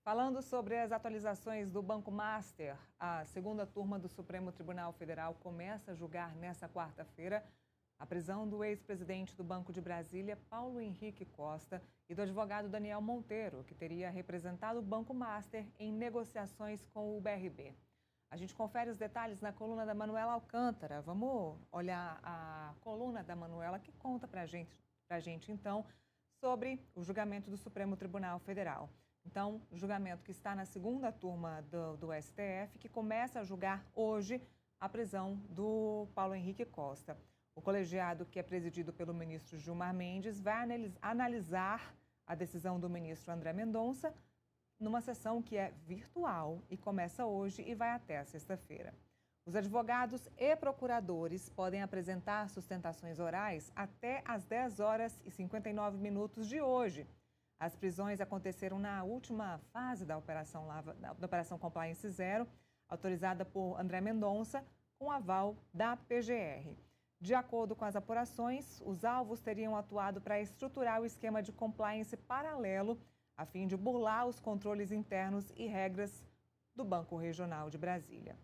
Falando sobre as atualizações do Banco Master, a segunda turma do Supremo Tribunal Federal começa a julgar nesta quarta-feira a prisão do ex-presidente do Banco de Brasília, Paulo Henrique Costa, e do advogado Daniel Monteiro, que teria representado o Banco Master em negociações com o BRB. A gente confere os detalhes na coluna da Manuela Alcântara. Vamos olhar a coluna da Manuela que conta pra gente então sobre o julgamento do Supremo Tribunal Federal. Então, o julgamento que está na segunda turma do STF, que começa a julgar hoje a prisão do Paulo Henrique Costa. O colegiado, que é presidido pelo ministro Gilmar Mendes, vai analisar a decisão do ministro André Mendonça numa sessão que é virtual e começa hoje e vai até a sexta-feira. Os advogados e procuradores podem apresentar sustentações orais até às 10 horas e 59 minutos de hoje. As prisões aconteceram na última fase da Operação Compliance Zero, autorizada por André Mendonça, com aval da PGR. De acordo com as apurações, os alvos teriam atuado para estruturar o esquema de compliance paralelo, a fim de burlar os controles internos e regras do Banco Regional de Brasília.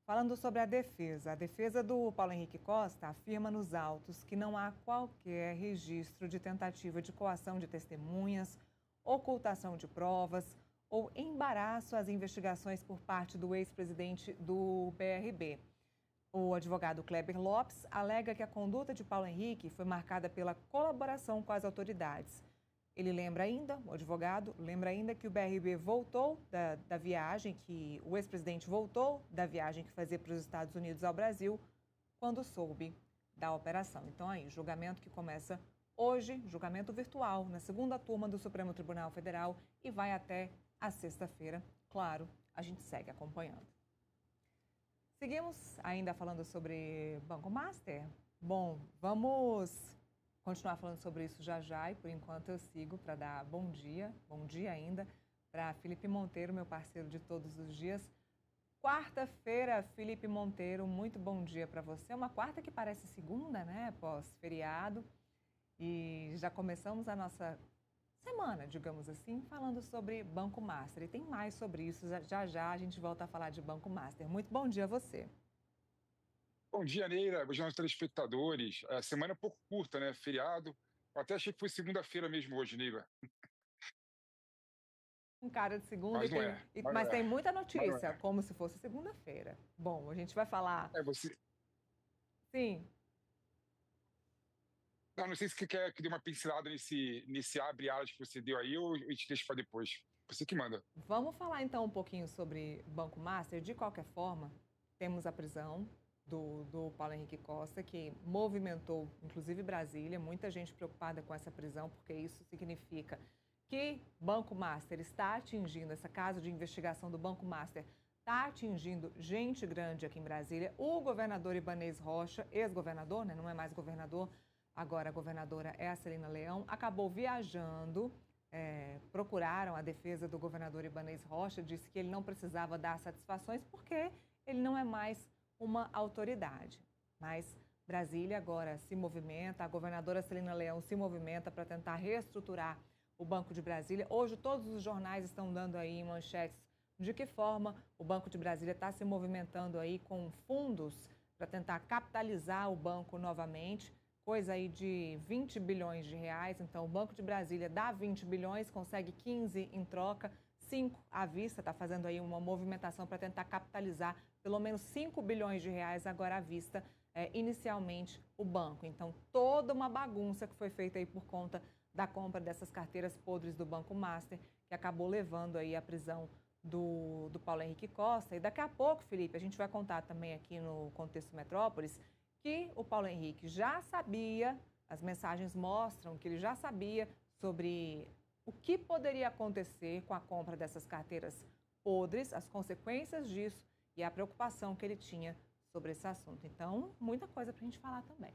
Falando sobre a defesa do Paulo Henrique Costa afirma nos autos que não há qualquer registro de tentativa de coação de testemunhas, ocultação de provas ou embaraço às investigações por parte do ex-presidente do BRB. O advogado Kleber Lopes alega que a conduta de Paulo Henrique foi marcada pela colaboração com as autoridades. Ele lembra ainda, o advogado, lembra ainda que o BRB voltou da viagem, que o ex-presidente voltou da viagem que fazia para os Estados Unidos ao Brasil, quando soube da operação. Então, aí, julgamento que começa hoje, julgamento virtual, na segunda turma do Supremo Tribunal Federal e vai até a sexta-feira. Claro, a gente segue acompanhando. Seguimos ainda falando sobre Banco Master? Bom, vamos continuar falando sobre isso já já e por enquanto eu sigo para dar bom dia ainda, para Felipe Monteiro, meu parceiro de todos os dias. Quarta-feira, Felipe Monteiro, muito bom dia para você. Uma quarta que parece segunda, né? Pós-feriado. E já começamos a nossa semana, digamos assim, falando sobre Banco Master. E tem mais sobre isso, já já a gente volta a falar de Banco Master. Muito bom dia a você. Bom dia, Neira. Bom dia aos telespectadores. A semana é um pouco curta, né? Feriado. Eu até achei que foi segunda-feira mesmo hoje, Neira. Com cara de segunda, Mas não é. Mas não mas tem é. muita Mas não notícia, é. como se fosse segunda-feira. Bom, a gente vai falar. É você. Sim, Não sei se você quer que dê uma pincelada nesse abre-alas que você deu aí ou a gente deixa para depois. Você que manda. vamos falar então um pouquinho sobre Banco Master. De qualquer forma, temos a prisão do Paulo Henrique Costa, que movimentou, inclusive Brasília, muita gente preocupada com essa prisão, porque isso significa que Banco Master está atingindo, essa casa de investigação do Banco Master está atingindo gente grande aqui em Brasília. O governador Ibanez Rocha, ex-governador, né, não é mais governador, agora a governadora é a Celina Leão, acabou viajando. Procuraram a defesa do governador Ibanez Rocha, disse que ele não precisava dar satisfações porque ele não é mais uma autoridade. Mas Brasília agora se movimenta, a governadora Celina Leão se movimenta para tentar reestruturar o Banco de Brasília. Hoje todos os jornais estão dando aí manchetes de que forma o Banco de Brasília está se movimentando aí com fundos para tentar capitalizar o banco novamente, coisa aí de 20 bilhões de reais. Então, o Banco de Brasília dá 20 bilhões, consegue 15 em troca, 5 à vista, está fazendo aí uma movimentação para tentar capitalizar pelo menos 5 bilhões de reais agora à vista, inicialmente, o banco. Então, toda uma bagunça que foi feita aí por conta da compra dessas carteiras podres do Banco Master, que acabou levando aí à prisão do Paulo Henrique Costa. E daqui a pouco, Felipe, a gente vai contar também aqui no Contexto Metrópolis que o Paulo Henrique já sabia, as mensagens mostram que ele já sabia sobre o que poderia acontecer com a compra dessas carteiras podres, as consequências disso e a preocupação que ele tinha sobre esse assunto. Então, muita coisa para a gente falar também.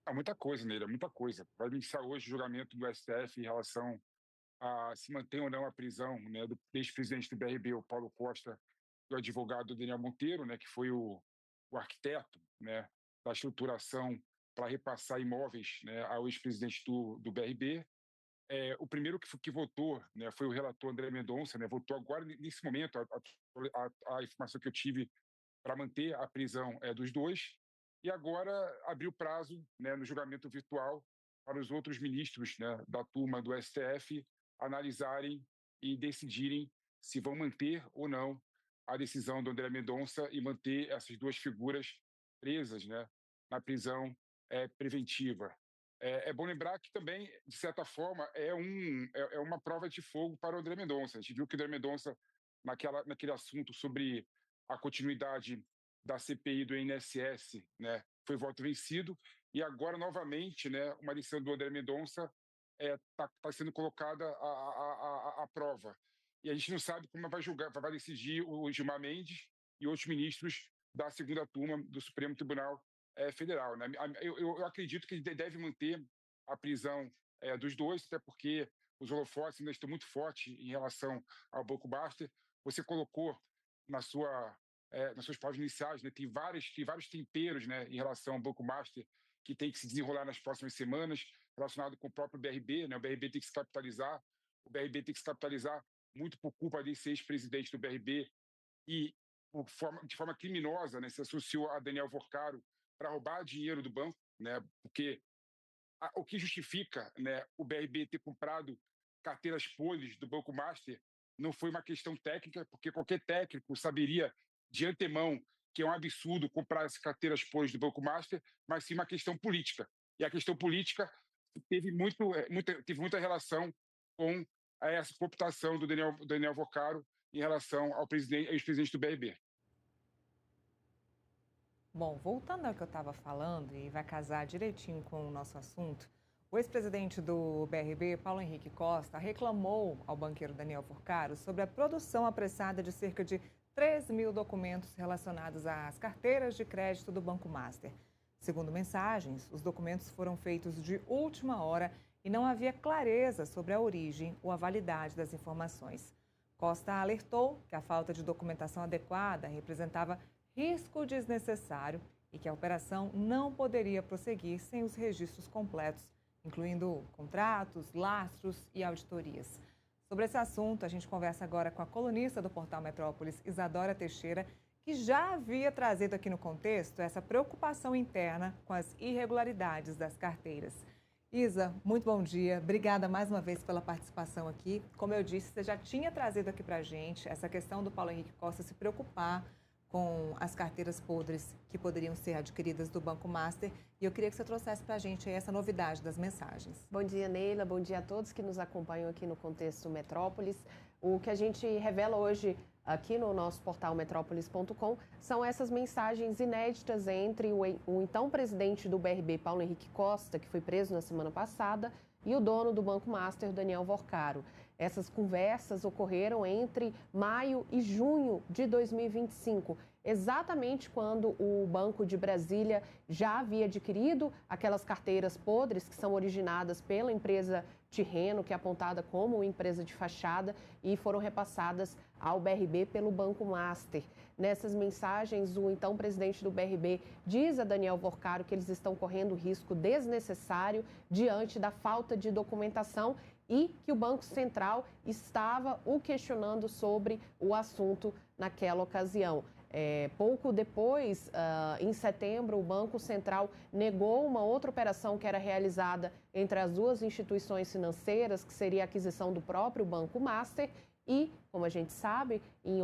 Há muita coisa, Neira, muita coisa. Vai iniciar hoje o julgamento do STF em relação a se manter ou não a prisão, né, do ex-presidente do BRB, o Paulo Costa, do advogado Daniel Monteiro, né, que foi o arquiteto, né, da estruturação para repassar imóveis, né, ao ex-presidente do BRB. O primeiro que votou, né, foi o relator André Mendonça, né, votou agora, nesse momento, a informação que eu tive para manter a prisão dos dois, e agora abriu prazo, né, no julgamento virtual para os outros ministros, né, da turma do STF analisarem e decidirem se vão manter ou não a decisão do André Mendonça e manter essas duas figuras presas, né, na prisão preventiva. É bom lembrar que também, de certa forma, é uma prova de fogo para o André Mendonça. A gente viu que o André Mendonça, naquele assunto sobre a continuidade da CPI do INSS, né, foi voto vencido, e agora, novamente, né, uma decisão do André Mendonça tá sendo colocada à prova. E a gente não sabe como vai decidir o Gilmar Mendes e outros ministros da segunda turma do Supremo Tribunal Federal. Né? Eu acredito que ele deve manter a prisão dos dois, até porque os holofotes ainda estão muito fortes em relação ao Banco Master. Você colocou na nas suas palavras iniciais, né, tem vários temperos, né, em relação ao Banco Master que tem que se desenrolar nas próximas semanas, relacionado com o próprio BRB. Né, o BRB tem que se capitalizar, o BRB tem que se capitalizar muito por culpa desse ex-presidente do BRB e de forma criminosa, né, se associou a Daniel Vorcaro para roubar dinheiro do banco, né, porque o que justifica, né, o BRB ter comprado carteiras podres do Banco Master não foi uma questão técnica, porque qualquer técnico saberia de antemão que é um absurdo comprar essas carteiras podres do Banco Master, mas sim uma questão política. E a questão política teve muita relação com essa cooptação do Daniel Vocaro em relação ao ex-presidente do BRB. Bom, voltando ao que eu estava falando, e vai casar direitinho com o nosso assunto, o ex-presidente do BRB, Paulo Henrique Costa, reclamou ao banqueiro Daniel Furcaro sobre a produção apressada de cerca de 3.000 documentos relacionados às carteiras de crédito do Banco Master. Segundo mensagens, os documentos foram feitos de última hora e não havia clareza sobre a origem ou a validade das informações. Costa alertou que a falta de documentação adequada representava risco desnecessário e que a operação não poderia prosseguir sem os registros completos, incluindo contratos, lastros e auditorias. Sobre esse assunto, a gente conversa agora com a colunista do portal Metrópolis, Isadora Teixeira, que já havia trazido aqui no contexto essa preocupação interna com as irregularidades das carteiras. Isa, muito bom dia. Obrigada mais uma vez pela participação aqui. Como eu disse, você já tinha trazido aqui para a gente essa questão do Paulo Henrique Costa se preocupar com as carteiras podres que poderiam ser adquiridas do Banco Master. E eu queria que você trouxesse para a gente essa novidade das mensagens. Bom dia, Neila. Bom dia a todos que nos acompanham aqui no Contexto Metrópolis. O que a gente revela hoje aqui no nosso portal metrópolis.com são essas mensagens inéditas entre o então presidente do BRB, Paulo Henrique Costa, que foi preso na semana passada, e o dono do Banco Master, Daniel Vorcaro. Essas conversas ocorreram entre maio e junho de 2025, exatamente quando o Banco de Brasília já havia adquirido aquelas carteiras podres que são originadas pela empresa Tirreno, que é apontada como empresa de fachada, e foram repassadas ao BRB pelo Banco Master. Nessas mensagens, o então presidente do BRB diz a Daniel Vorcaro que eles estão correndo risco desnecessário diante da falta de documentação e que o Banco Central estava o questionando sobre o assunto naquela ocasião. Pouco depois, em setembro, o Banco Central negou uma outra operação que era realizada entre as duas instituições financeiras, que seria a aquisição do próprio Banco Master. E, como a gente sabe, em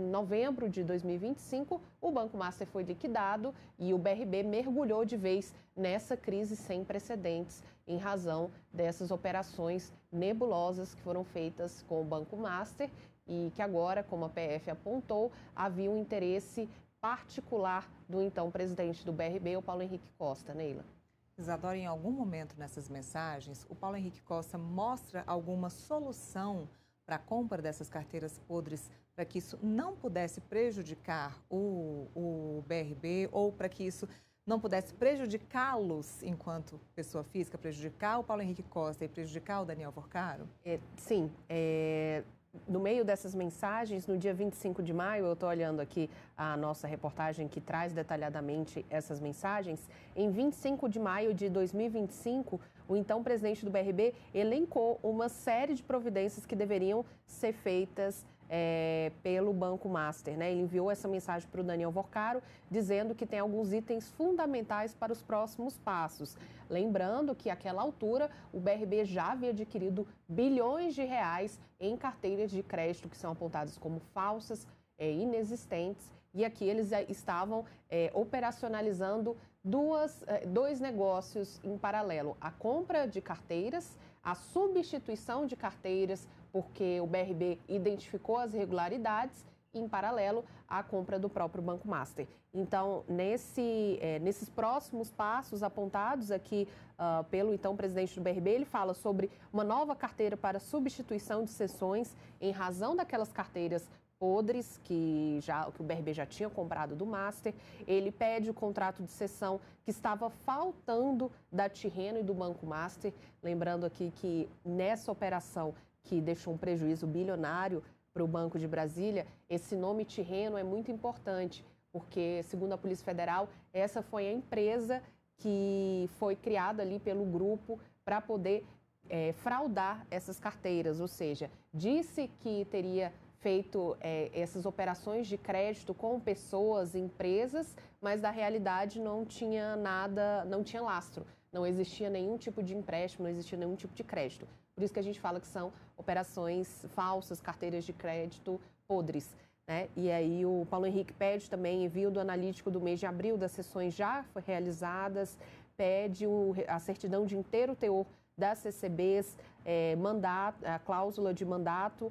novembro de 2025, o Banco Master foi liquidado e o BRB mergulhou de vez nessa crise sem precedentes em razão dessas operações nebulosas que foram feitas com o Banco Master e que agora, como a PF apontou, havia um interesse particular do então presidente do BRB, o Paulo Henrique Costa. Neila. Isadora, em algum momento nessas mensagens, o Paulo Henrique Costa mostra alguma solução para a compra dessas carteiras podres, para que isso não pudesse prejudicar o BRB ou para que isso não pudesse prejudicá-los enquanto pessoa física, prejudicar o Paulo Henrique Costa e prejudicar o Daniel Vorcaro? Sim. no meio dessas mensagens, no dia 25 de maio, eu estou olhando aqui a nossa reportagem que traz detalhadamente essas mensagens. Em 25 de maio de 2025, o então presidente do BRB elencou uma série de providências que deveriam ser feitas pelo Banco Master, né? Ele enviou essa mensagem para o Daniel Vorcaro, dizendo que tem alguns itens fundamentais para os próximos passos. Lembrando que, àquela altura, o BRB já havia adquirido bilhões de reais em carteiras de crédito que são apontadas como falsas, inexistentes, e aqui eles estavam operacionalizando dois negócios em paralelo: a compra de carteiras, a substituição de carteiras, porque o BRB identificou as irregularidades, e, em paralelo, a compra do próprio Banco Master. Então, nesses próximos passos apontados aqui pelo então presidente do BRB, ele fala sobre uma nova carteira para substituição de cessões em razão daquelas carteiras podres que o BRB já tinha comprado do Master. Ele pede o contrato de cessão que estava faltando da Tirreno e do Banco Master. Lembrando aqui que nessa operação que deixou um prejuízo bilionário para o Banco de Brasília, esse nome Tirreno é muito importante, porque, segundo a Polícia Federal, essa foi a empresa que foi criada ali pelo grupo para poder fraudar essas carteiras, ou seja, disse que teria feito essas operações de crédito com pessoas, empresas, mas na realidade não tinha nada, não tinha lastro, não existia nenhum tipo de empréstimo, não existia nenhum tipo de crédito. Por isso que a gente fala que são operações falsas, carteiras de crédito podres, né? E aí o Paulo Henrique pede também envio do analítico do mês de abril das sessões já realizadas, pede a certidão de inteiro teor das CCBs, a cláusula de mandato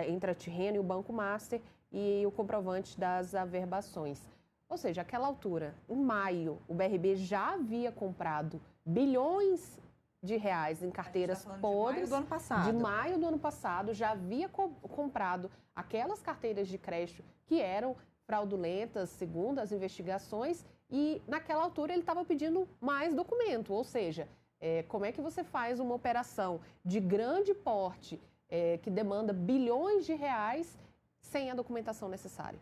entre a Tirreno e o Banco Master e o comprovante das averbações. Ou seja, àquela altura, em maio, o BRB já havia comprado bilhões de reais em carteiras podres. De maio do ano passado. De maio do ano passado, já havia comprado aquelas carteiras de crédito que eram fraudulentas, segundo as investigações, e naquela altura ele estava pedindo mais documento, ou seja, como é que você faz uma operação de grande porte que demanda bilhões de reais sem a documentação necessária?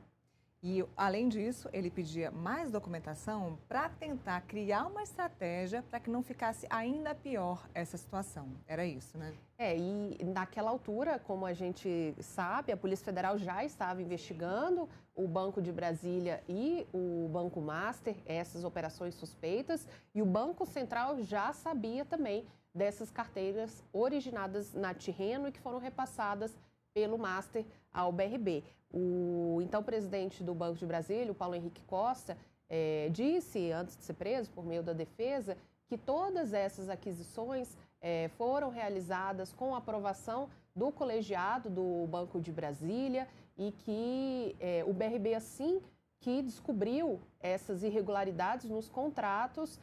E, além disso, ele pedia mais documentação para tentar criar uma estratégia para que não ficasse ainda pior essa situação. Era isso, né? E naquela altura, como a gente sabe, a Polícia Federal já estava investigando o Banco de Brasília e o Banco Master, essas operações suspeitas, e o Banco Central já sabia também dessas carteiras originadas na Tirreno e que foram repassadas pelo Master ao BRB. O então presidente do Banco de Brasília, o Paulo Henrique Costa, disse, antes de ser preso por meio da defesa, que todas essas aquisições foram realizadas com aprovação do colegiado do Banco de Brasília e que o BRB, assim que descobriu essas irregularidades nos contratos,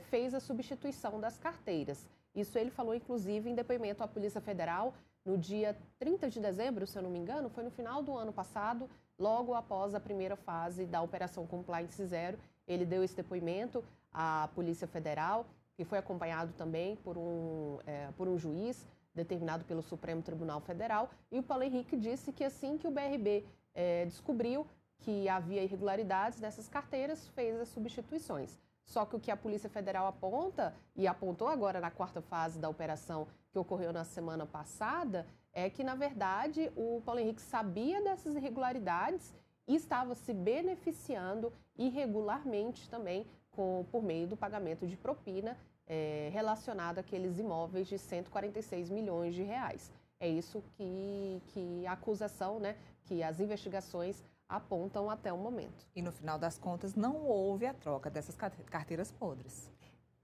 fez a substituição das carteiras. Isso ele falou, inclusive, em depoimento à Polícia Federal, no dia 30 de dezembro, se eu não me engano, foi no final do ano passado, logo após a primeira fase da Operação Compliance Zero. Ele deu esse depoimento à Polícia Federal, que foi acompanhado também por um juiz determinado pelo Supremo Tribunal Federal. E o Paulo Henrique disse que assim que o BRB descobriu que havia irregularidades nessas carteiras, fez as substituições. Só que o que a Polícia Federal aponta, e apontou agora na quarta fase da operação que ocorreu na semana passada, é que, na verdade, o Paulo Henrique sabia dessas irregularidades e estava se beneficiando irregularmente também por meio do pagamento de propina relacionado àqueles imóveis de 146 milhões de reais. É isso que a acusação, né, que as investigações apontam até o momento. E, no final das contas, não houve a troca dessas carteiras podres.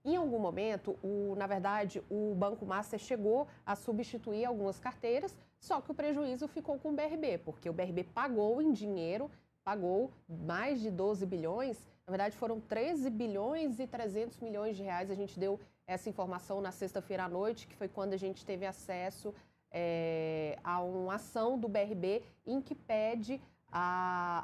Em algum momento, na verdade, o Banco Master chegou a substituir algumas carteiras, só que o prejuízo ficou com o BRB, porque o BRB pagou em dinheiro, pagou mais de 12 bilhões, na verdade foram 13 bilhões e 300 milhões de reais. A gente deu essa informação na sexta-feira à noite, que foi quando a gente teve acesso a uma ação do BRB em que pede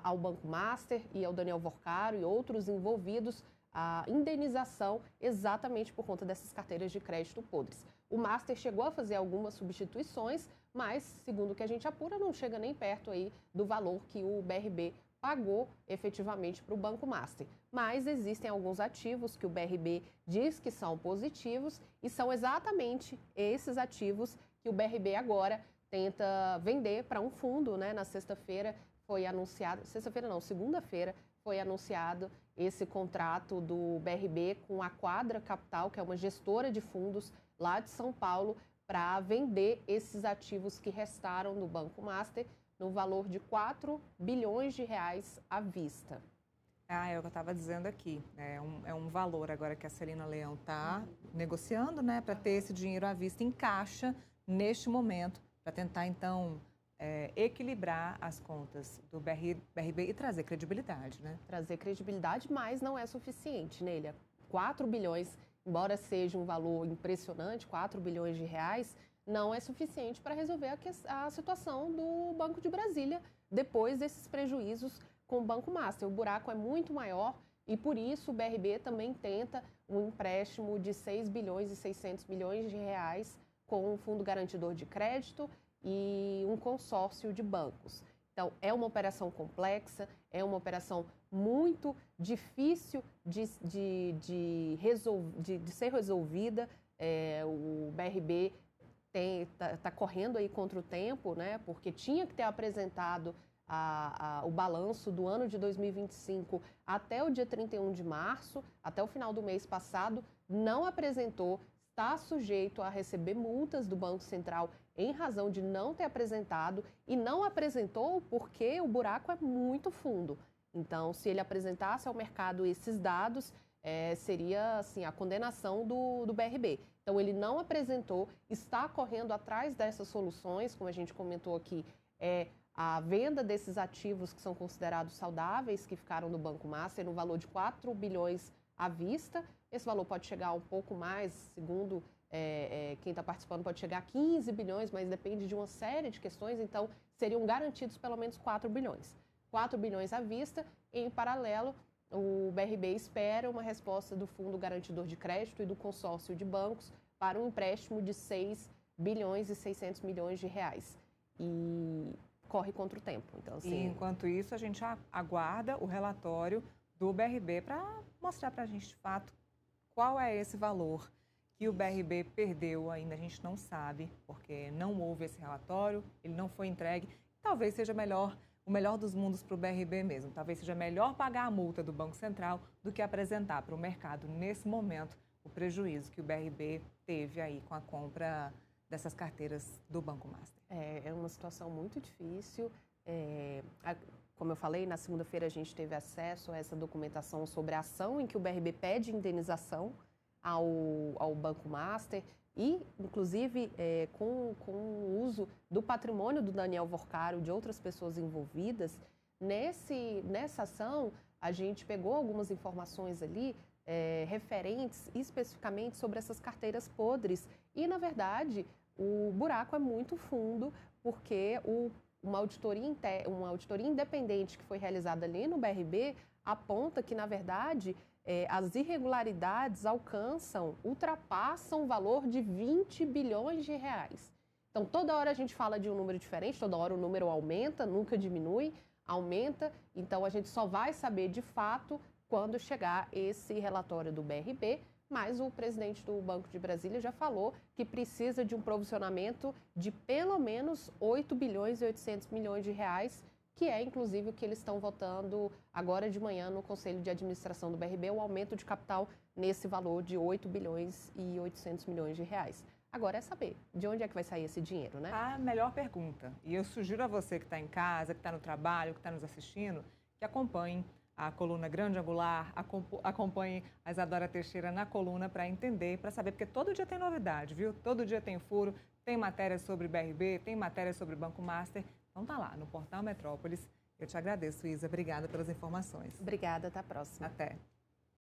ao Banco Master e ao Daniel Vorcaro e outros envolvidos a indenização exatamente por conta dessas carteiras de crédito podres. O Master chegou a fazer algumas substituições, mas, segundo o que a gente apura, não chega nem perto aí do valor que o BRB pagou efetivamente para o Banco Master. Mas existem alguns ativos que o BRB diz que são positivos e são exatamente esses ativos que o BRB agora tenta vender para um fundo, né? Na sexta-feira foi anunciado, sexta-feira não, segunda-feira foi anunciado esse contrato do BRB com a Quadra Capital, que é uma gestora de fundos lá de São Paulo, para vender esses ativos que restaram no Banco Master no valor de 4 bilhões de reais à vista. É o que eu estava dizendo aqui. É um valor agora que a Celina Leão está negociando, né, para ter esse dinheiro à vista em caixa neste momento, para tentar, então, equilibrar as contas do BRB e trazer credibilidade, né? Trazer credibilidade, mas não é suficiente, Nélia. 4 bilhões, embora seja um valor impressionante, 4 bilhões de reais, não é suficiente para resolver a situação do Banco de Brasília depois desses prejuízos com o Banco Master. O buraco é muito maior e, por isso, o BRB também tenta um empréstimo de 6 bilhões e 600 milhões de reais com um fundo garantidor de crédito e um consórcio de bancos. Então, é uma operação complexa, é uma operação muito difícil de ser resolvida. O BRB está correndo aí contra o tempo, né? Porque tinha que ter apresentado o balanço do ano de 2025 até o dia 31 de março, até o final do mês passado, não apresentou, está sujeito a receber multas do Banco Central em razão de não ter apresentado e não apresentou porque o buraco é muito fundo. Então, se ele apresentasse ao mercado esses dados, seria assim, a condenação do BRB. Então, ele não apresentou, está correndo atrás dessas soluções, como a gente comentou aqui, a venda desses ativos que são considerados saudáveis, que ficaram no Banco Master, no valor de 4 bilhões à vista. Esse valor pode chegar a um pouco mais, segundo quem está participando, pode chegar a 15 bilhões, mas depende de uma série de questões, então seriam garantidos pelo menos 4 bilhões. 4 bilhões à vista, e em paralelo, o BRB espera uma resposta do Fundo Garantidor de Crédito e do consórcio de bancos para um empréstimo de 6 bilhões e 600 milhões de reais. E corre contra o tempo. Então, assim, e enquanto isso, a gente aguarda o relatório do BRB para mostrar para a gente, de fato, qual é esse valor que o BRB perdeu ainda. A gente não sabe, porque não houve esse relatório, ele não foi entregue. Talvez seja o melhor dos mundos para o BRB mesmo. Talvez seja melhor pagar a multa do Banco Central do que apresentar para o mercado, nesse momento, o prejuízo que o BRB teve aí com a compra dessas carteiras do Banco Master. É uma situação muito difícil. Como eu falei, na segunda-feira a gente teve acesso a essa documentação sobre a ação em que o BRB pede indenização ao Banco Master e, inclusive, com o uso do patrimônio do Daniel Vorcaro e de outras pessoas envolvidas. Nessa ação, a gente pegou algumas informações ali referentes especificamente sobre essas carteiras podres. E, na verdade, o buraco é muito fundo, porque uma auditoria independente que foi realizada ali no BRB aponta que, na verdade, as irregularidades ultrapassam o valor de 20 bilhões de reais. Então, toda hora a gente fala de um número diferente, toda hora o número aumenta, nunca diminui, aumenta. Então, a gente só vai saber de fato quando chegar esse relatório do BRB, mas o presidente do Banco de Brasília já falou que precisa de um provisionamento de pelo menos 8 bilhões e 800 milhões de reais, que é, inclusive, o que eles estão votando agora de manhã no Conselho de Administração do BRB, o aumento de capital nesse valor de 8 bilhões e 800 milhões de reais. Agora é saber de onde é que vai sair esse dinheiro, né? A melhor pergunta. E eu sugiro a você que está em casa, que está no trabalho, que está nos assistindo, que acompanhe a coluna Grande Angular, acompanhe a Isadora Teixeira na coluna para entender, para saber, porque todo dia tem novidade, viu? Todo dia tem furo, tem matéria sobre BRB, tem matéria sobre Banco Master. Então tá lá, no Portal Metrópolis. Eu te agradeço, Isa. Obrigada pelas informações. Obrigada, até a próxima. Até.